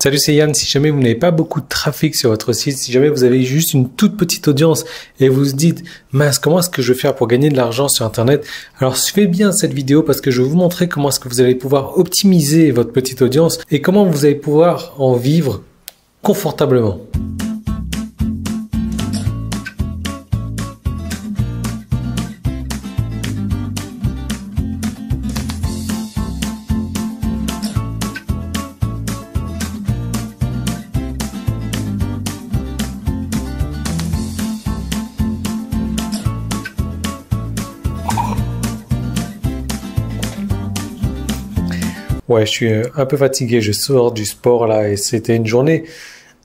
Salut, c'est Yann. Si jamais vous n'avez pas beaucoup de trafic sur votre site, si jamais vous avez juste une toute petite audience et vous vous dites, mince, comment est-ce que je vais faire pour gagner de l'argent sur Internet? Alors, suivez bien cette vidéo parce que je vais vous montrer comment est-ce que vous allez pouvoir optimiser votre petite audience et comment vous allez pouvoir en vivre confortablement. Ouais, je suis un peu fatigué, je sors du sport là et c'était une journée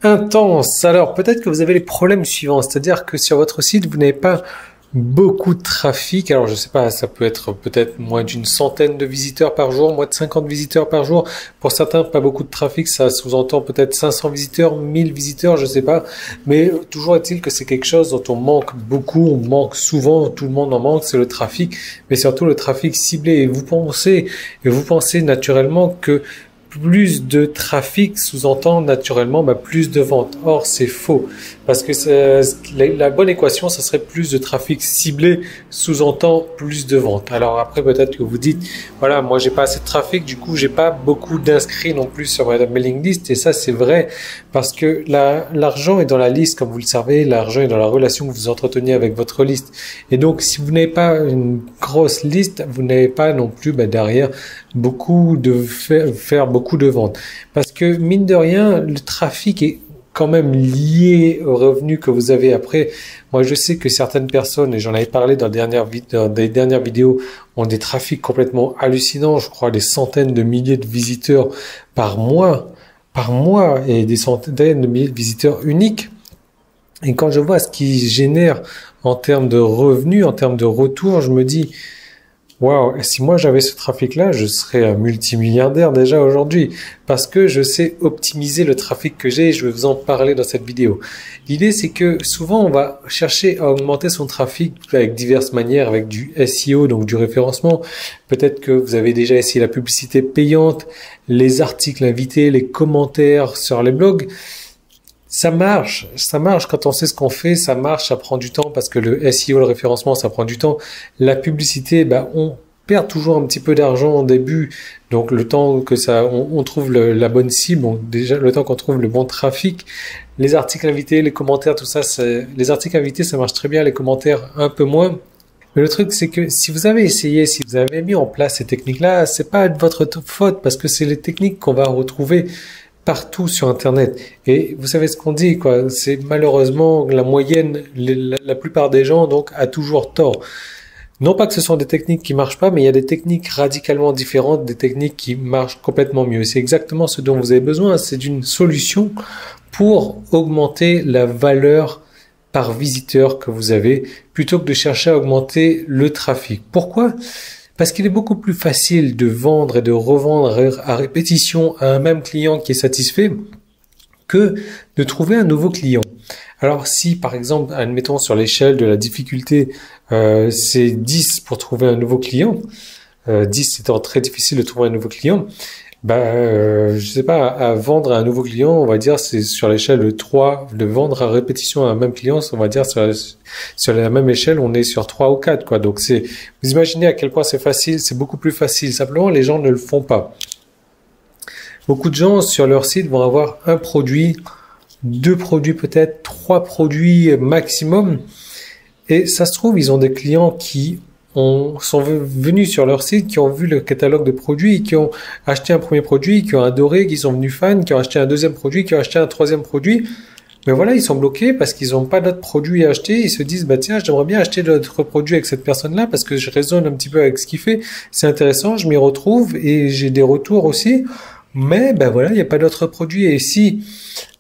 intense. Alors peut-être que vous avez les problèmes suivants, c'est-à-dire que sur votre site, vous n'avez pas beaucoup de trafic. Alors je sais pas, ça peut être peut-être moins d'une centaine de visiteurs par jour, moins de 50 visiteurs par jour. Pour certains, pas beaucoup de trafic, ça sous-entend peut-être 500 visiteurs, 1000 visiteurs, je sais pas. Mais toujours est-il que c'est quelque chose dont on manque beaucoup, on manque souvent, tout le monde en manque, c'est le trafic, mais surtout le trafic ciblé. Et vous pensez naturellement que plus de trafic sous-entend naturellement plus de ventes. Or, c'est faux. Parce que la bonne équation, ça serait plus de trafic ciblé sous-entend plus de ventes. Alors après, peut-être que vous dites, voilà, moi, j'ai pas assez de trafic, du coup, j'ai pas beaucoup d'inscrits non plus sur ma mailing list. Et ça, c'est vrai parce que l'argent est dans la liste, comme vous le savez, l'argent est dans la relation que vous entretenez avec votre liste. Et donc, si vous n'avez pas une grosse liste, vous n'avez pas non plus derrière beaucoup de faire beaucoup de ventes. Parce que mine de rien, le trafic est quand même lié aux revenus que vous avez après. Moi, je sais que certaines personnes, et j'en avais parlé dans des dernières vidéos, ont des trafics complètement hallucinants. Je crois des centaines de milliers de visiteurs par mois, et des centaines de milliers de visiteurs uniques. Et quand je vois ce qu'ils génèrent en termes de revenus, en termes de retours, je me dis, waouh, si moi j'avais ce trafic-là, je serais un multimilliardaire déjà aujourd'hui parce que je sais optimiser le trafic que j'ai et je vais vous en parler dans cette vidéo. L'idée, c'est que souvent on va chercher à augmenter son trafic avec diverses manières, avec du SEO, donc du référencement. Peut-être que vous avez déjà essayé la publicité payante, les articles invités, les commentaires sur les blogs. Ça marche quand on sait ce qu'on fait, ça marche, ça prend du temps parce que le SEO, le référencement, ça prend du temps. La publicité, on perd toujours un petit peu d'argent au début, donc le temps que on trouve la bonne cible, donc déjà le temps qu'on trouve le bon trafic. Les articles invités, les commentaires, tout ça, les articles invités, ça marche très bien, les commentaires un peu moins. Mais le truc, c'est que si vous avez essayé, si vous avez mis en place ces techniques-là, c'est pas de votre faute parce que c'est les techniques qu'on va retrouver partout sur Internet. Et vous savez ce qu'on dit, quoi. C'est malheureusement la moyenne, la plupart des gens, donc, a toujours tort. Non pas que ce sont des techniques qui marchent pas, mais il y a des techniques radicalement différentes, des techniques qui marchent complètement mieux. C'est exactement ce dont vous avez besoin. C'est d'une solution pour augmenter la valeur par visiteur que vous avez, plutôt que de chercher à augmenter le trafic. Pourquoi ? Parce qu'il est beaucoup plus facile de vendre et de revendre à répétition à un même client qui est satisfait que de trouver un nouveau client. Alors si par exemple, admettons sur l'échelle de la difficulté, c'est 10 pour trouver un nouveau client, 10 étant très difficile de trouver un nouveau client, je sais pas, à vendre à un nouveau client, on va dire c'est sur l'échelle de 3, de vendre à répétition à un même client, on va dire sur la même échelle, on est sur 3 ou 4, quoi. Donc vous imaginez à quel point c'est facile, c'est beaucoup plus facile. Simplement, les gens ne le font pas. Beaucoup de gens sur leur site vont avoir un produit, 2 produits peut-être, 3 produits maximum. Et ça se trouve, ils ont des clients qui sont venus sur leur site, qui ont vu le catalogue de produits, qui ont acheté un premier produit, qui ont adoré, qui sont venus fans, qui ont acheté un deuxième produit, qui ont acheté un troisième produit. Mais voilà, ils sont bloqués parce qu'ils n'ont pas d'autres produits à acheter. Ils se disent, tiens, j'aimerais bien acheter d'autres produits avec cette personne-là parce que je résonne un petit peu avec ce qu'il fait. C'est intéressant, je m'y retrouve et j'ai des retours aussi. Mais voilà, il n'y a pas d'autres produits. Et si,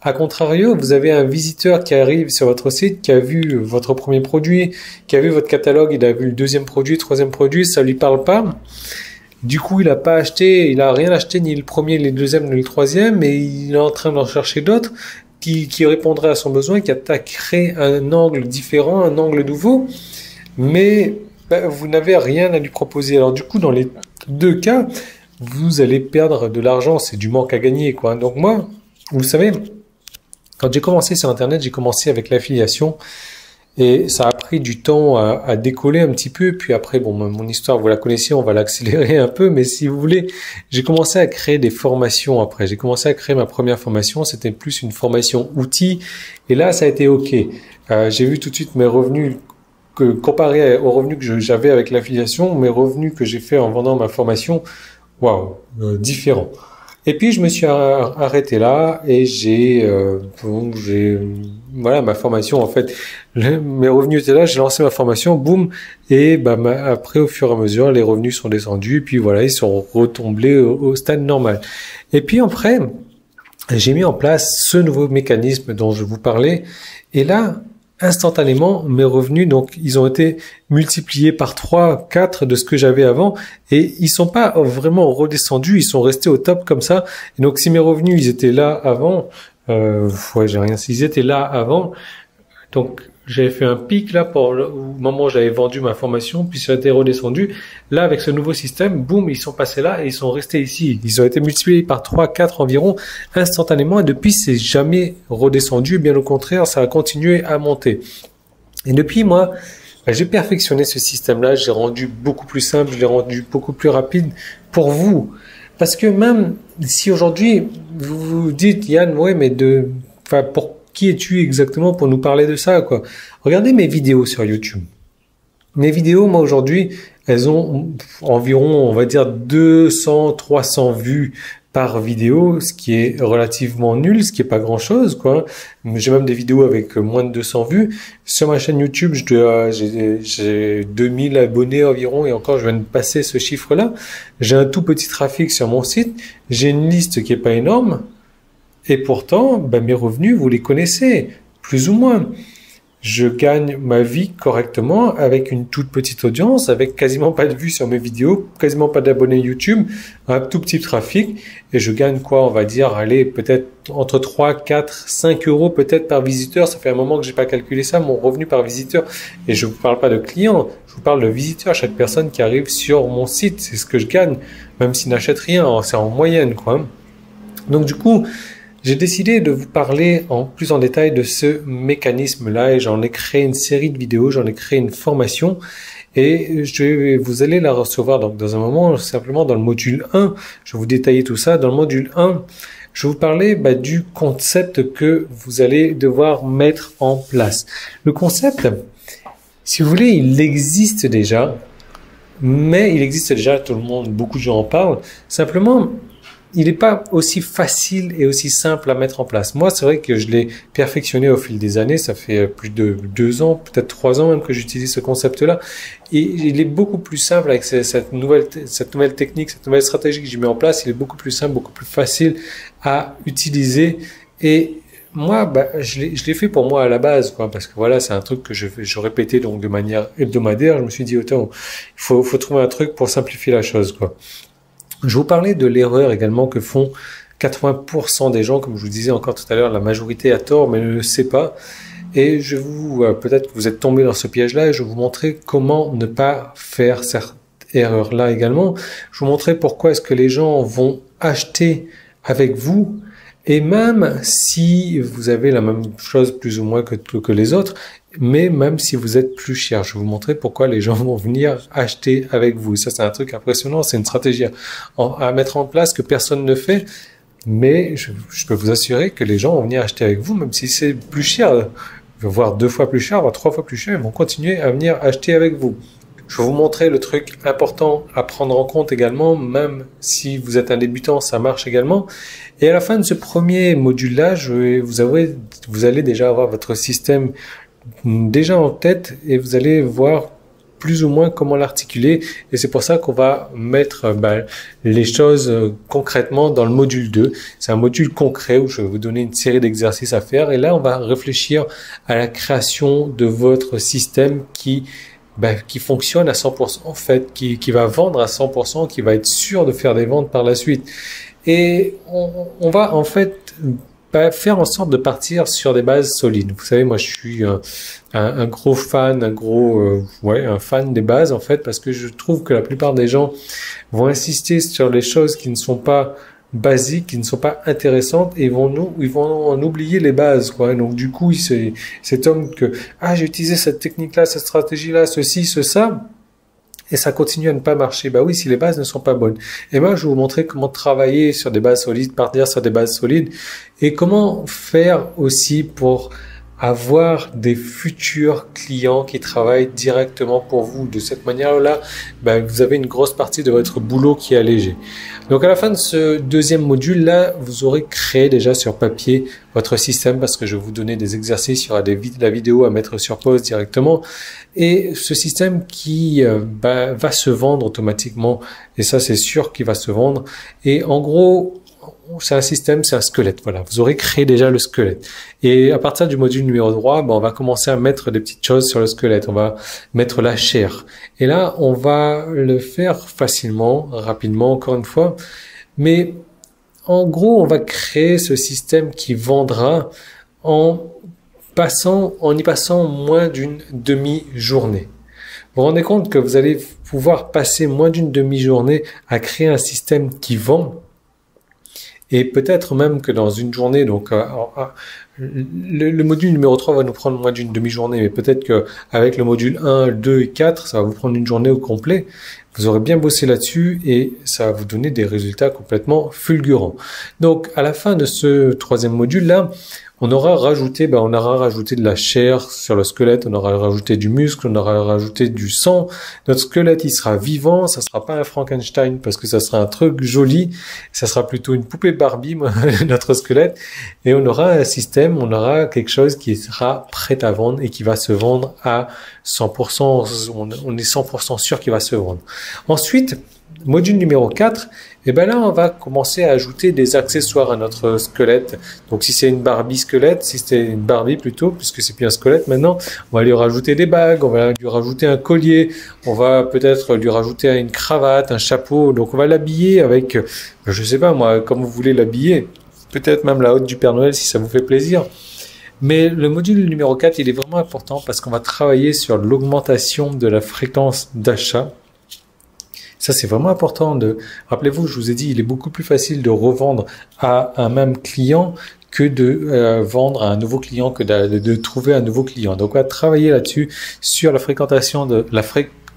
à contrario, vous avez un visiteur qui arrive sur votre site, qui a vu votre premier produit, qui a vu votre catalogue, il a vu le deuxième produit, le troisième produit, ça lui parle pas. Du coup, il a pas acheté, il a rien acheté, ni le premier, ni le deuxième, ni le troisième, et il est en train d'en chercher d'autres qui répondraient à son besoin, qui attaqueraient un angle différent, un angle nouveau. Mais vous n'avez rien à lui proposer. Alors du coup, dans les deux cas, vous allez perdre de l'argent, c'est du manque à gagner, quoi. Donc moi, Vous savez, quand j'ai commencé sur Internet, j'ai commencé avec l'affiliation et ça a pris du temps à décoller un petit peu. Puis après, bon, mon histoire, vous la connaissez, on va l'accélérer un peu. Mais si vous voulez, j'ai commencé à créer des formations après. J'ai commencé à créer ma première formation. C'était plus une formation outil. Et là, ça a été OK. J'ai vu tout de suite mes revenus comparé aux revenus que j'avais avec l'affiliation, mes revenus que j'ai fait en vendant ma formation, waouh, différents. Et puis je me suis arrêté là et voilà ma formation en fait. Mes revenus étaient là, j'ai lancé ma formation, boum, et bah après au fur et à mesure les revenus sont descendus, et puis voilà ils sont retombés au stade normal. Et puis après j'ai mis en place ce nouveau mécanisme dont je vous parlais, et là instantanément, mes revenus, donc, ils ont été multipliés par 3, 4 de ce que j'avais avant, et ils sont pas vraiment redescendus, ils sont restés au top comme ça. Et donc, si mes revenus, ils étaient là avant, j'ai rien, s'ils étaient là avant, donc, j'avais fait un pic là au moment où j'avais vendu ma formation, puis ça a été redescendu. Là, avec ce nouveau système, boum, ils sont passés là et ils sont restés ici. Ils ont été multipliés par 3, 4 environ instantanément et depuis, c'est jamais redescendu. Bien au contraire, ça a continué à monter. Et depuis, moi, j'ai perfectionné ce système-là, je l'ai rendu beaucoup plus simple, je l'ai rendu beaucoup plus rapide pour vous. Parce que même si aujourd'hui, vous vous dites, Yann, ouais, mais qui es-tu exactement pour nous parler de ça, quoi? Regardez mes vidéos sur YouTube. Mes vidéos, moi, aujourd'hui, elles ont environ, on va dire, 200, 300 vues par vidéo, ce qui est relativement nul, ce qui est pas grand-chose, quoi. J'ai même des vidéos avec moins de 200 vues. Sur ma chaîne YouTube, j'ai 2000 abonnés environ, et encore, je viens de passer ce chiffre-là. J'ai un tout petit trafic sur mon site. J'ai une liste qui est pas énorme. Et pourtant, mes revenus, vous les connaissez, plus ou moins. Je gagne ma vie correctement avec une toute petite audience, avec quasiment pas de vues sur mes vidéos, quasiment pas d'abonnés YouTube, un tout petit trafic. Et je gagne quoi, on va dire, allez, peut-être entre 3, 4, 5 euros peut-être par visiteur. Ça fait un moment que j'ai pas calculé ça, mon revenu par visiteur. Et je vous parle pas de clients, je vous parle de visiteurs, chaque personne qui arrive sur mon site. C'est ce que je gagne, même s'il n'achète rien, c'est en moyenne, quoi. Donc du coup, j'ai décidé de vous parler plus en détail de ce mécanisme-là et j'en ai créé une série de vidéos, j'en ai créé une formation et vous allez la recevoir donc dans un moment, simplement dans le module 1. Je vais vous détailler tout ça. Dans le module 1, je vais vous parler du concept que vous allez devoir mettre en place. Le concept, si vous voulez, il existe déjà, mais il existe déjà, tout le monde, beaucoup de gens en parlent. Simplement, il n'est pas aussi facile et aussi simple à mettre en place. Moi, c'est vrai que je l'ai perfectionné au fil des années. Ça fait plus de 2 ans, peut-être 3 ans même que j'utilise ce concept-là. Et il est beaucoup plus simple avec cette nouvelle technique, cette nouvelle stratégie que j'ai mis en place. Il est beaucoup plus simple, beaucoup plus facile à utiliser. Et moi, je l'ai fait pour moi à la base, quoi, parce que voilà, c'est un truc que je répétais donc de manière hebdomadaire. Je me suis dit, autant, il faut trouver un truc pour simplifier la chose, quoi. Je vous parlais de l'erreur également que font 80% des gens, comme je vous disais encore tout à l'heure, la majorité a tort, mais ne le sait pas. Et peut-être que vous êtes tombé dans ce piège-là, et je vais vous montrer comment ne pas faire cette erreur-là également. Je vais vous montrer pourquoi est-ce que les gens vont acheter avec vous, et même si vous avez la même chose plus ou moins que les autres, mais même si vous êtes plus cher, je vais vous montrer pourquoi les gens vont venir acheter avec vous. Ça, c'est un truc impressionnant, c'est une stratégie à mettre en place que personne ne fait, mais je peux vous assurer que les gens vont venir acheter avec vous, même si c'est plus cher, voire 2 fois plus cher, voire 3 fois plus cher, ils vont continuer à venir acheter avec vous. Je vais vous montrer le truc important à prendre en compte également, même si vous êtes un débutant, ça marche également. Et à la fin de ce premier module-là, vous allez déjà avoir votre système déjà en tête et vous allez voir plus ou moins comment l'articuler. Et c'est pour ça qu'on va mettre les choses concrètement dans le module 2. C'est un module concret où je vais vous donner une série d'exercices à faire. Et là, on va réfléchir à la création de votre système qui fonctionne à 100% en fait, qui va vendre à 100%, qui va être sûr de faire des ventes par la suite. Et on va en fait faire en sorte de partir sur des bases solides. Vous savez, moi je suis un gros fan, un fan des bases en fait, parce que je trouve que la plupart des gens vont insister sur les choses qui ne sont pas basiques, qui ne sont pas intéressantes et ils vont en oublier les bases, quoi. Donc, du coup, cet homme que, j'ai utilisé cette technique-là, cette stratégie-là, ceci, ça, et ça continue à ne pas marcher. Bah oui, si les bases ne sont pas bonnes. Et moi, je vais vous montrer comment travailler sur des bases solides, partir sur des bases solides, et comment faire aussi pour avoir des futurs clients qui travaillent directement pour vous. De cette manière-là, vous avez une grosse partie de votre boulot qui est allégée. Donc à la fin de ce deuxième module-là, vous aurez créé déjà sur papier votre système parce que je vais vous donner des exercices, il y aura la vidéo à mettre sur pause directement. Et ce système qui va se vendre automatiquement, et ça c'est sûr qu'il va se vendre. Et en gros, c'est un système, c'est un squelette. Voilà, vous aurez créé déjà le squelette. Et à partir du module numéro 3, on va commencer à mettre des petites choses sur le squelette. On va mettre la chair. Et là, on va le faire facilement, rapidement, encore une fois. Mais en gros, on va créer ce système qui vendra en y passant moins d'une demi-journée. Vous vous rendez compte que vous allez pouvoir passer moins d'une demi-journée à créer un système qui vend. Et peut-être même que dans une journée, donc le module numéro 3 va nous prendre moins d'une demi-journée, mais peut-être qu'avec le module 1, 2 et 4, ça va vous prendre une journée au complet. Vous aurez bien bossé là-dessus et ça va vous donner des résultats complètement fulgurants. Donc à la fin de ce troisième module-là, on aura rajouté de la chair sur le squelette, on aura rajouté du muscle, on aura rajouté du sang. Notre squelette, il sera vivant, ça sera pas un Frankenstein parce que ça sera un truc joli, ça sera plutôt une poupée Barbie, notre squelette. Et on aura un système, on aura quelque chose qui sera prêt à vendre et qui va se vendre à 100%, on est 100% sûr qu'il va se vendre. Ensuite, module numéro 4, là, on va commencer à ajouter des accessoires à notre squelette. Donc, si c'est une Barbie squelette, si c'est une Barbie plutôt, puisque c'est plus un squelette maintenant, on va lui rajouter des bagues, on va lui rajouter un collier, on va peut-être lui rajouter une cravate, un chapeau. Donc, on va l'habiller avec, je sais pas moi, comme vous voulez l'habiller. Peut-être même la hotte du Père Noël si ça vous fait plaisir. Mais le module numéro 4, il est vraiment important parce qu'on va travailler sur l'augmentation de la fréquence d'achat. Ça, c'est vraiment important rappelez-vous, je vous ai dit, il est beaucoup plus facile de revendre à un même client que de vendre à un nouveau client, que de trouver un nouveau client. Donc, on va travailler là-dessus sur la fréquentation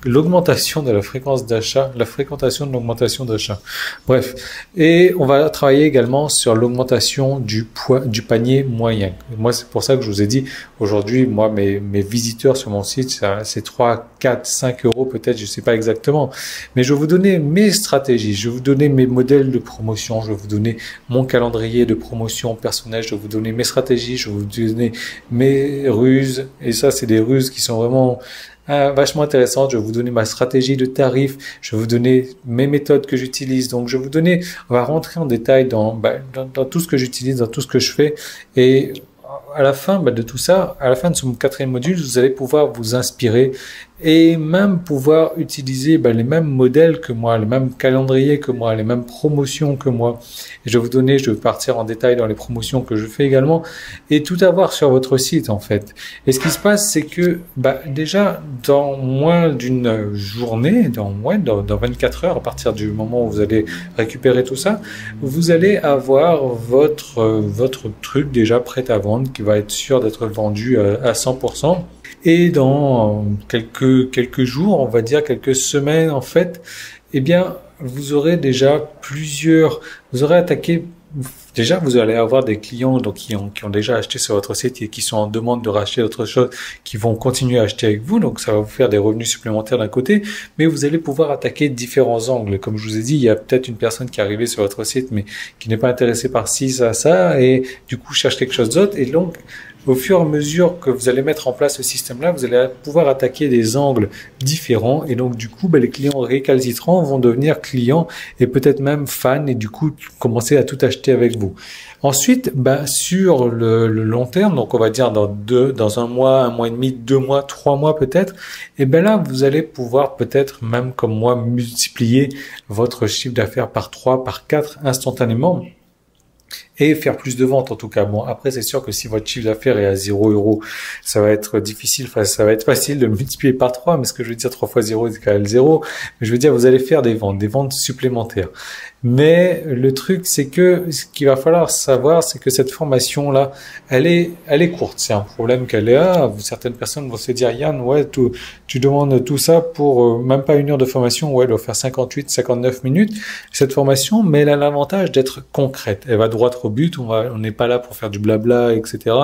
l'augmentation de la fréquence d'achat, la fréquentation de l'augmentation d'achat. Bref. Et on va travailler également sur l'augmentation du panier moyen. Moi, c'est pour ça que je vous ai dit, aujourd'hui, moi, mes visiteurs sur mon site, c'est 3, 4, 5 euros peut-être, je sais pas exactement. Mais je vais vous donner mes stratégies, je vais vous donner mes modèles de promotion, je vais vous donner mon calendrier de promotion personnel, je vais vous donner mes stratégies, je vais vous donner mes ruses. Et ça, c'est des ruses qui sont vraiment vachement intéressante. Je vais vous donner ma stratégie de tarif, je vais vous donner mes méthodes que j'utilise. Donc, on va rentrer en détail dans tout ce que j'utilise, dans tout ce que je fais. Et à la fin de tout ça, à la fin de ce quatrième module, vous allez pouvoir vous inspirer et même pouvoir utiliser les mêmes modèles que moi, les mêmes calendriers que moi, les mêmes promotions que moi. Et je vais partir en détail dans les promotions que je fais également et tout avoir sur votre site en fait. Et ce qui se passe, c'est que déjà dans moins d'une journée, dans 24 heures, à partir du moment où vous allez récupérer tout ça, vous allez avoir votre truc déjà prêt à vendre qui va être sûr d'être vendu à 100%. Et dans quelques jours, on va dire quelques semaines en fait, vous aurez déjà vous aurez attaqué. Déjà, vous allez avoir des clients qui ont déjà acheté sur votre site et qui sont en demande de racheter autre chose, qui vont continuer à acheter avec vous. Donc, ça va vous faire des revenus supplémentaires d'un côté, mais vous allez pouvoir attaquer différents angles. Comme je vous ai dit, il y a peut-être une personne qui est arrivée sur votre site, mais qui n'est pas intéressée par ci, ça, et du coup cherche quelque chose d'autre. Et donc, au fur et à mesure que vous allez mettre en place ce système-là, vous allez pouvoir attaquer des angles différents et donc du coup, les clients récalcitrants vont devenir clients et peut-être même fans et du coup commencer à tout acheter avec vous. Ensuite, sur le long terme, donc on va dire dans un mois et demi, 2 mois, 3 mois peut-être, là vous allez pouvoir peut-être même comme moi multiplier votre chiffre d'affaires par 3, par 4 instantanément. Et faire plus de ventes en tout cas. Bon, après c'est sûr que si votre chiffre d'affaires est à 0 euros, ça va être difficile, ça va être facile de le multiplier par 3, mais ce que je veux dire 3 fois 0 c'est quand même 0, mais je veux dire vous allez faire des ventes supplémentaires. Mais le truc, c'est que ce qu'il va falloir savoir, c'est que cette formation-là, elle est courte. C'est un problème qu'elle est là. Certaines personnes vont se dire, Yann, ouais, tu demandes tout ça pour même pas 1 heure de formation. Ouais, elle doit faire 58, 59 minutes, cette formation, mais elle a l'avantage d'être concrète. Elle va droit au but. On n'est pas là pour faire du blabla, etc.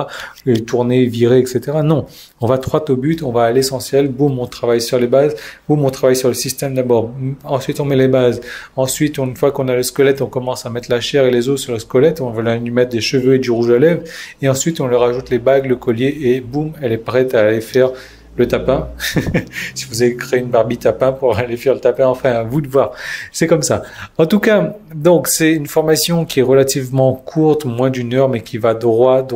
Et tourner, virer, etc. Non. On va droit au but. On va à l'essentiel. Boum, on travaille sur les bases. Boum, on travaille sur le système d'abord. Ensuite, on met les bases. Ensuite, une fois qu'on a le squelette, on commence à mettre la chair et les os sur le squelette. On va lui mettre des cheveux et du rouge à lèvres. Et ensuite, on lui rajoute les bagues, le collier et boum, elle est prête à aller faire le tapin. Si vous avez créé une Barbie tapin pour aller faire le tapin, enfin, à vous de voir. C'est comme ça. En tout cas, donc, c'est une formation qui est relativement courte, moins d'1 heure, mais qui va droit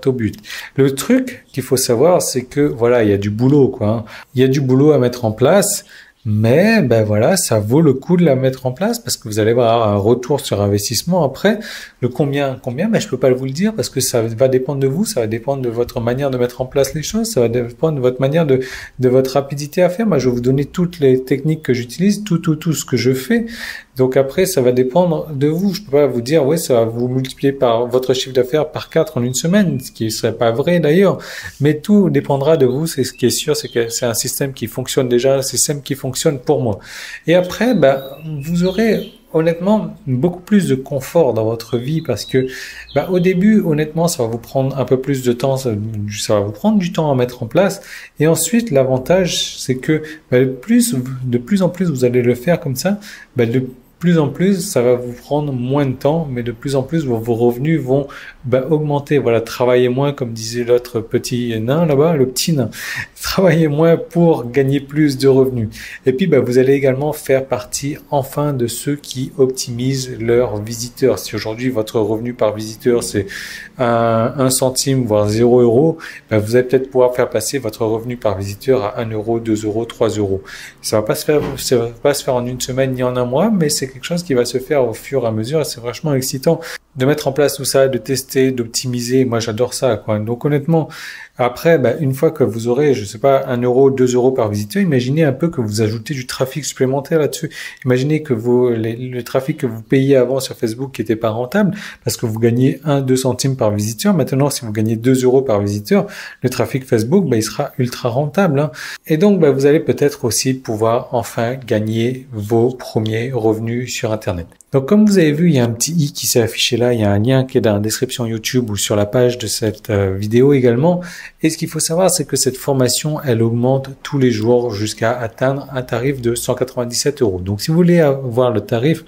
au but. Le truc qu'il faut savoir, c'est que, voilà, il y a du boulot, quoi, hein. Il y a du boulot à mettre en place. Mais ben voilà, ça vaut le coup de la mettre en place parce que vous allez avoir un retour sur investissement après. Le combien, mais je peux pas vous le dire parce que ça va dépendre de vous, ça va dépendre de votre manière de mettre en place les choses, ça va dépendre de votre manière de votre rapidité à faire. Moi, je vais vous donner toutes les techniques que j'utilise, tout ce que je fais. Donc après, ça va dépendre de vous. Je peux pas vous dire, ouais, ça va vous multiplier par votre chiffre d'affaires par 4 en 1 semaine, ce qui serait pas vrai d'ailleurs. Mais tout dépendra de vous. C'est ce qui est sûr, c'est que c'est un système qui fonctionne déjà, un système qui fonctionne pour moi. Et après, vous aurez honnêtement beaucoup plus de confort dans votre vie parce que au début, honnêtement, ça va vous prendre un peu plus de temps, ça va vous prendre du temps à mettre en place. Et ensuite, l'avantage, c'est que de plus en plus, vous allez le faire comme ça, de plus en plus, ça va vous prendre moins de temps, mais de plus en plus, vos revenus vont augmenter. Voilà, travaillez moins, comme disait l'autre petit nain là-bas, le petit nain. Travaillez moins pour gagner plus de revenus. Et puis, vous allez également faire partie, enfin, de ceux qui optimisent leurs visiteurs. Si aujourd'hui, votre revenu par visiteur, c'est 1 centime, voire 0 €, vous allez peut-être pouvoir faire passer votre revenu par visiteur à 1 €, 2 €, 3 €. Ça va pas se faire en 1 semaine ni en 1 mois, mais c'est quelque chose qui va se faire au fur et à mesure et c'est vachement excitant de mettre en place tout ça, de tester, d'optimiser. Moi, j'adore ça, quoi. Donc, honnêtement, après, une fois que vous aurez, je sais pas, 1 €, 2 € par visiteur, imaginez un peu que vous ajoutez du trafic supplémentaire là-dessus. Imaginez que le trafic que vous payiez avant sur Facebook qui était pas rentable parce que vous gagnez 1-2 centimes par visiteur. Maintenant, si vous gagnez 2 € par visiteur, le trafic Facebook, il sera ultra rentable, hein. Et donc, vous allez peut-être aussi pouvoir enfin gagner vos premiers revenus sur Internet. Donc, comme vous avez vu, il y a un petit i qui s'est affiché là. Il y a un lien qui est dans la description YouTube ou sur la page de cette vidéo également. Et ce qu'il faut savoir, c'est que cette formation, elle augmente tous les jours jusqu'à atteindre un tarif de 197 €. Donc, si vous voulez avoir le tarif,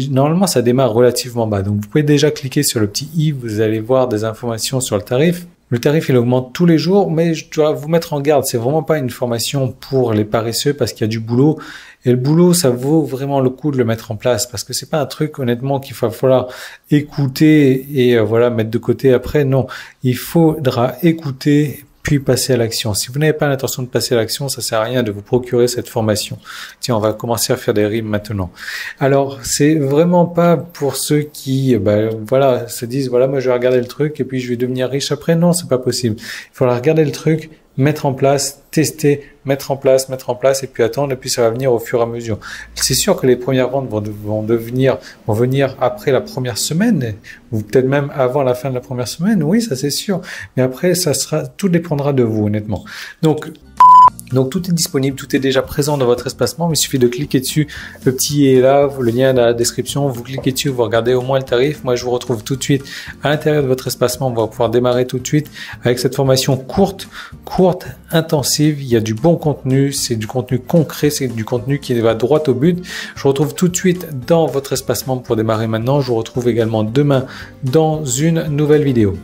normalement, ça démarre relativement bas. Donc, vous pouvez déjà cliquer sur le petit i. Vous allez voir des informations sur le tarif. Le tarif, il augmente tous les jours, mais je dois vous mettre en garde. C'est vraiment pas une formation pour les paresseux parce qu'il y a du boulot. Et le boulot, ça vaut vraiment le coup de le mettre en place parce que c'est pas un truc, honnêtement, qu'il va falloir écouter et mettre de côté après. Non, il faudra écouter puis passer à l'action. Si vous n'avez pas l'intention de passer à l'action, ça sert à rien de vous procurer cette formation. Tiens, on va commencer à faire des rimes maintenant. Alors, c'est vraiment pas pour ceux qui, se disent, moi je vais regarder le truc et puis je vais devenir riche après. Non, c'est pas possible. Il faudra regarder le truc, mettre en place, tester, mettre en place et puis attendre et puis ça va venir au fur et à mesure. C'est sûr que les premières ventes vont venir après la première semaine ou peut-être même avant la fin de la première semaine. Oui, ça c'est sûr. Mais après, tout dépendra de vous, honnêtement. Donc tout est disponible, tout est déjà présent dans votre espacement, mais il suffit de cliquer dessus, le petit est là, le lien est dans la description, vous cliquez dessus, vous regardez au moins le tarif. Moi je vous retrouve tout de suite à l'intérieur de votre espacement, on va pouvoir démarrer tout de suite avec cette formation courte, intensive, il y a du bon contenu, c'est du contenu concret, c'est du contenu qui va droit au but. Je vous retrouve tout de suite dans votre espacement pour démarrer maintenant, je vous retrouve également demain dans une nouvelle vidéo.